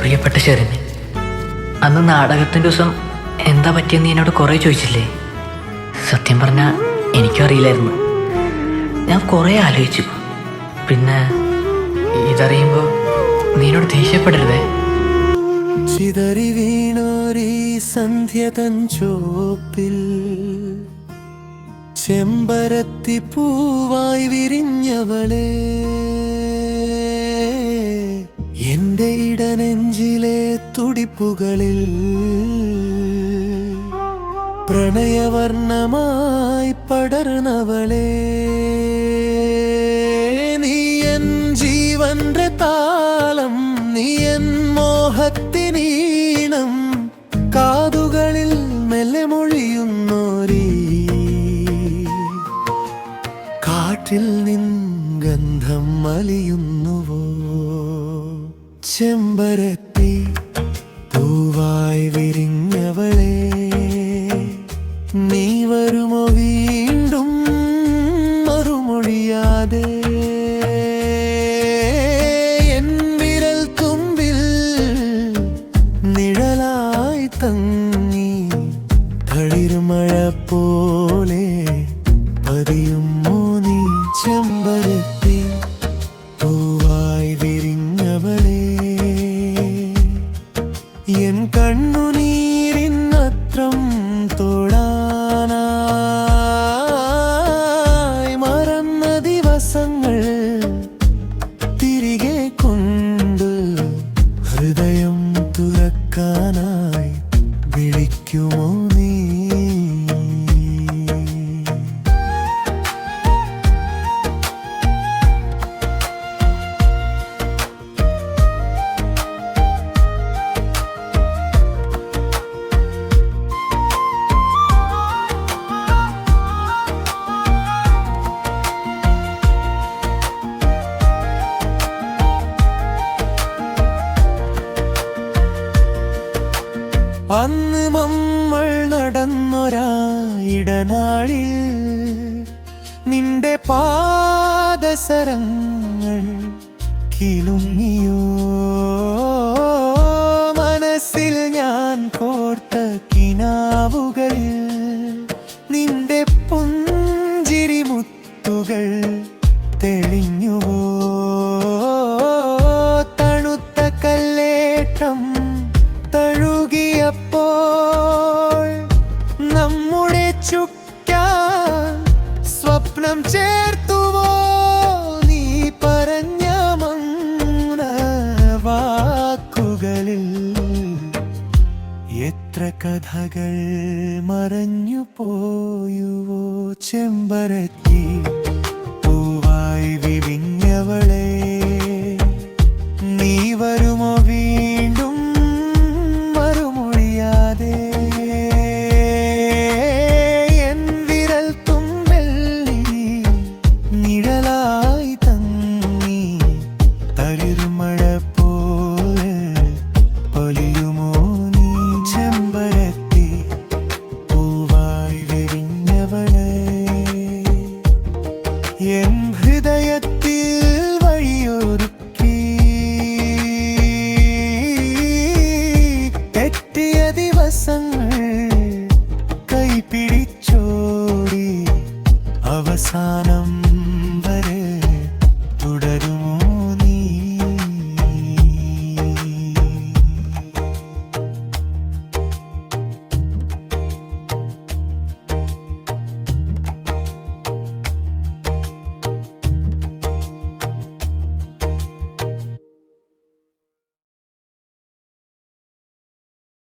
പ്രിയപ്പെട്ട ഷെറിന്, അന്ന് നാടകത്തിൻ്റെ ദിവസം എന്താ പറ്റിയെന്ന് നീ എന്നോട് കുറേ ചോദിച്ചില്ലേ? സത്യം പറഞ്ഞാൽ എനിക്കും അറിയില്ലായിരുന്നു. ഞാൻ കുറേ ആലോചിച്ചു. പിന്നെ ഇതറിയുമ്പോൾ നീ എന്നോട് ദേഷ്യപ്പെടരുതേ. ചിതറി വീണോരീ സന്ധ്യ തൻ ചോപ്പിൽ ചെമ്പരത്തി പൂവായി വിരിഞ്ഞവളെ, എന്റെ ഇടനെഞ്ചിലെ തുടിപ്പുകളിൽ പ്രണയവർണ്ണമായി പടർന്നവളെ, നീ എൻ ജീവന്റെ താളം, നീ എൻ മോഹത്തിനീണം, കാതുകളിൽ മെല്ലെ മൊഴിയുന്നോരീ കാറ്റിൽ നിൻ ഗന്ധം അലിയുന്നുവോ? ചെമ്പരത്തി പൂവായി വിരിഞ്ഞവളെ, നീ വരുമോ വീണ്ടും മറുമൊഴിയാതെ? എൻ വിരൽ തുമ്പിൽ നിഴലായി തങ്ങി തളിർമഴ പോലെ പതിയുമോ നീ? ചെമ്പരത്തി പൂവായി വിരിഞ്ഞവളെ, എൻ കണ്ണുനീരിന്നത്രം തൊടാനായി മറന്ന ദിവസങ്ങൾ തിരികെ കൊണ്ട് ഹൃദയം തുറക്കാനായി വിളിക്കുമോ നീ? അന്ന് നമ്മൾ നടന്നൊരായിടനാളിൽ നിന്റെ പാദസരങ്ങൾ കിലുങ്ങിയോ? മനസ്സിൽ ഞാൻ കോർത്ത കിനാവുകളിൽ നിന്റെ പുഞ്ചിരി മുത്തുകൾ തെളിഞ്ഞുവോ? തണുത്ത കല്ലേറ്റം തഴുകിയപ്പോൾ നമ്മുടെ ചുക്കാൻ സ്വപ്നം ചേർത്തുവോ? നീ പറഞ്ഞ മൗന വാക്കുകളിൽ എത്ര കഥകൾ മറഞ്ഞു പോയുവോ? ചെമ്പരത്തി പൂവായി വിരിഞ്ഞവളെ, നീ വരുമോ